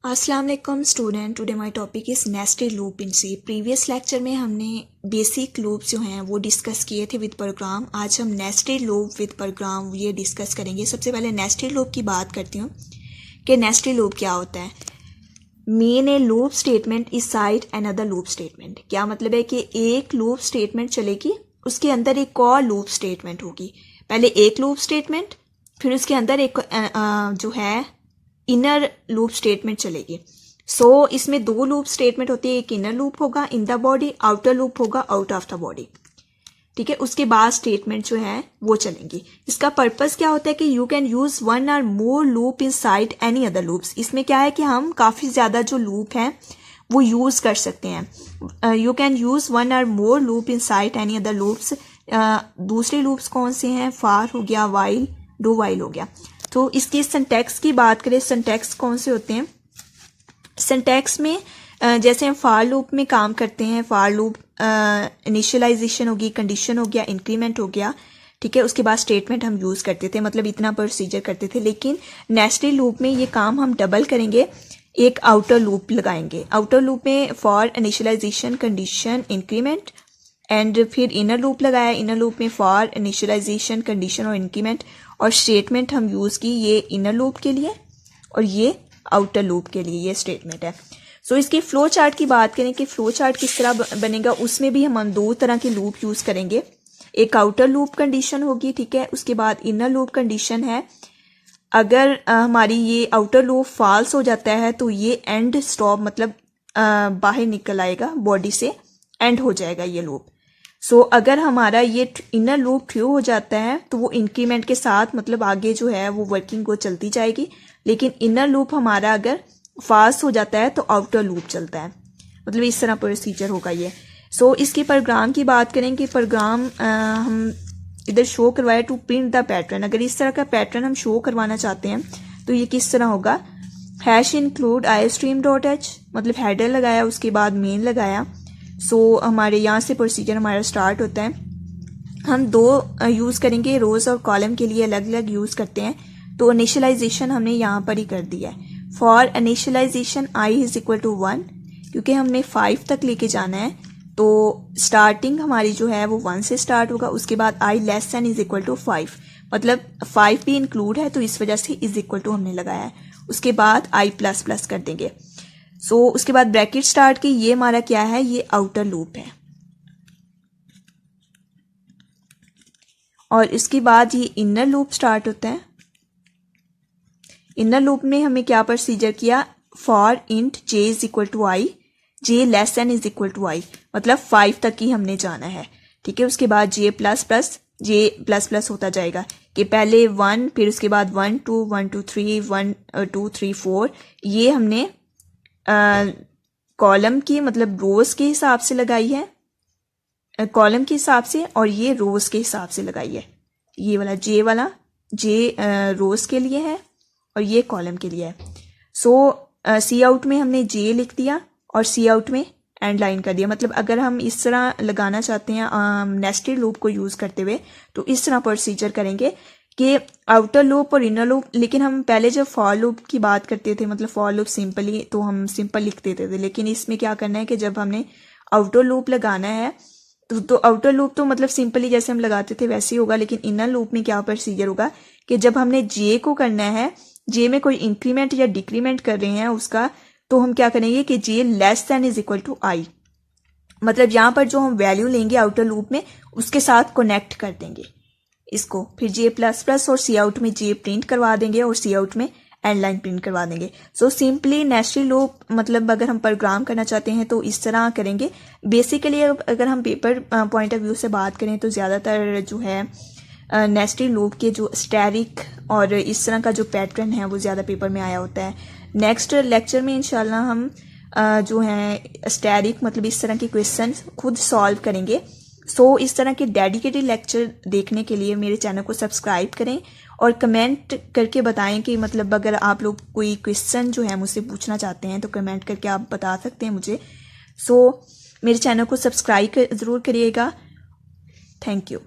अस्सलाम वालेकुम student. Today my topic is nested loop in C. Previous lecture में हमने बेसिक लूप जो हैं वो डिस्कस किए थे विद प्रोग्राम। आज हम नेस्टेड लूप विद प्रोग्राम ये डिस्कस करेंगे। सबसे पहले नेस्टेड लूप की बात करती हूँ कि नेस्टेड लूप क्या होता है। Main A loop statement is side another loop statement. क्या मतलब है कि एक लूप स्टेटमेंट चलेगी, उसके अंदर एक और लूप स्टेटमेंट होगी। पहले एक लूप स्टेटमेंट, फिर उसके अंदर एक जो है इनर लूप स्टेटमेंट चलेगी। सो इसमें दो लूप स्टेटमेंट होती है, एक इनर लूप होगा in the body, outer loop होगा आउट ऑफ द बॉडी। ठीक है, उसके बाद स्टेटमेंट जो है वो चलेंगी। इसका पर्पस क्या होता है कि you can use one or more loop inside any other loops. इसमें क्या है कि हम काफी ज्यादा जो लूप हैं वो यूज कर सकते हैं। You can use one or more loop inside any other loops. दूसरे लूप्स कौन से हैं? फॉर हो गया, वाइल, डू वाइल हो गया। तो इसकी सिंटैक्स की बात करें, सिंटैक्स कौन से होते हैं? सिंटैक्स में जैसे हम फॉर लूप में काम करते हैं, फॉर लूप इनिशियलाइजेशन होगी, कंडीशन हो गया, इंक्रीमेंट हो गया। ठीक है, उसके बाद स्टेटमेंट हम यूज करते थे, मतलब इतना प्रोसीजर करते थे। लेकिन नेस्टेड लूप में ये काम हम डबल करेंगे, एक आउटर लूप लगाएंगे। आउटर लूप में for initialization, condition, increment and फिर इनर लूप लगाया। इनर लूप में फॉर इनिशियलाइजेशन, कंडीशन और इंक्रीमेंट और स्टेटमेंट हम यूज की ये इनर लूप के लिए और ये आउटर लूप के लिए, ये स्टेटमेंट है। सो इसकी फ्लो चार्ट की बात करें कि फ्लो चार्ट किस तरह बनेगा, उसमें भी हम दो तरह के लूप यूज करेंगे। एक आउटर लूप कंडीशन होगी, ठीक है, उसके बाद इनर लूप कंडीशन है। अगर हमारी ये आउटर लूप फॉल्स हो जाता है तो ये एंड स्टॉप, मतलब बाहर निकल आएगा बॉडी से, एंड हो जाएगा ये लूप। सो अगर हमारा ये इनर लूप ट्रू हो जाता है तो वो इंक्रीमेंट के साथ, मतलब आगे जो है वो वर्किंग को चलती जाएगी। लेकिन इनर लूप हमारा अगर फास्ट हो जाता है तो आउटर लूप चलता है, मतलब इस तरह प्रोसीजर होगा ये। सो इसके प्रोग्राम की बात करें कि प्रोग्राम हम इधर शो करवाया टू प्रिंट द पैटर्न। अगर इस तरह का पैटर्न हम शो करवाना चाहते हैं तो ये किस तरह होगा? हैश इंक्लूड iostream.h, मतलब हेडर लगाया, उसके बाद मेन लगाया। सो हमारे यहाँ से प्रोसीजर हमारा स्टार्ट होता है। हम दो यूज करेंगे, रोज और कॉलम के लिए अलग अलग यूज करते हैं। तो इनिशियलाइजेशन हमने यहाँ पर ही कर दिया है। For initialization i is equal to 1, क्योंकि हमने 5 तक लेके जाना है तो स्टार्टिंग हमारी जो है वो 1 से स्टार्ट होगा। उसके बाद i less than is equal to 5, मतलब 5 भी इंक्लूड है तो इस वजह से इज इक्वल टू हमने लगाया है। उसके बाद i प्लस प्लस कर देंगे। सो उसके बाद ब्रैकेट स्टार्ट की, ये हमारा क्या है? ये आउटर लूप है। और इसके बाद ये इनर लूप स्टार्ट होता है। इनर लूप में हमें क्या प्रोसीजर किया? For int j is equal to i, j less than is equal to i, मतलब 5 तक ही हमने जाना है। ठीक है, उसके बाद j प्लस प्लस होता जाएगा कि पहले 1, फिर उसके बाद 1 2 1 2 3 1 2 3 4। ये हमने कॉलम की, मतलब रोज के हिसाब से लगाई है, कॉलम के हिसाब से, और ये रोज के हिसाब से लगाई है। ये वाला जे रोज के लिए है और ये कॉलम के लिए है। सो सी आउट में हमने जे लिख दिया और सी आउट में एंड लाइन कर दिया। मतलब अगर हम इस तरह लगाना चाहते हैं नेस्टेड लूप को यूज करते हुए तो इस तरह प्रोसीजर करेंगे कि आउटर लूप और इनर लूप। लेकिन हम पहले जब फॉर लूप की बात करते थे, मतलब फॉर लूप सिंपली, तो हम सिंपल लिख देते थे। लेकिन इसमें क्या करना है कि जब हमने आउटर लूप लगाना है तो आउटर लूप तो मतलब सिंपली जैसे हम लगाते थे वैसे ही होगा। लेकिन इनर लूप में क्या प्रोसीजर होगा कि जब हमने जे को करना है, जे में कोई इंक्रीमेंट या डिक्रीमेंट कर रहे हैं उसका, तो हम क्या करेंगे कि j less than is equal to i, मतलब यहाँ पर जो हम वैल्यू लेंगे आउटर लूप में उसके साथ कनेक्ट कर देंगे इसको। फिर जे प्लस प्लस और सी आउट में जे प्रिंट करवा देंगे और सी आउट में एंड लाइन प्रिंट करवा देंगे। सो सिंपली नेस्टेड लूप, मतलब अगर हम प्रोग्राम करना चाहते हैं तो इस तरह करेंगे। बेसिकली अगर हम पेपर पॉइंट ऑफ व्यू से बात करें तो ज़्यादातर जो है नेस्टेड लूप के जो स्टैरिक और इस तरह का जो पैटर्न है वो ज़्यादा पेपर में आया होता है। नेक्स्ट लेक्चर में इंशाल्लाह हम जो है स्टैरिक, मतलब इस तरह के क्वेश्चन खुद सॉल्व करेंगे। सो इस तरह के डेडिकेटेड लेक्चर देखने के लिए मेरे चैनल को सब्सक्राइब करें और कमेंट करके बताएं कि मतलब अगर आप लोग कोई क्वेश्चन जो है मुझसे पूछना चाहते हैं तो कमेंट करके आप बता सकते हैं मुझे। सो मेरे चैनल को सब्सक्राइब ज़रूर करिएगा। Thank you.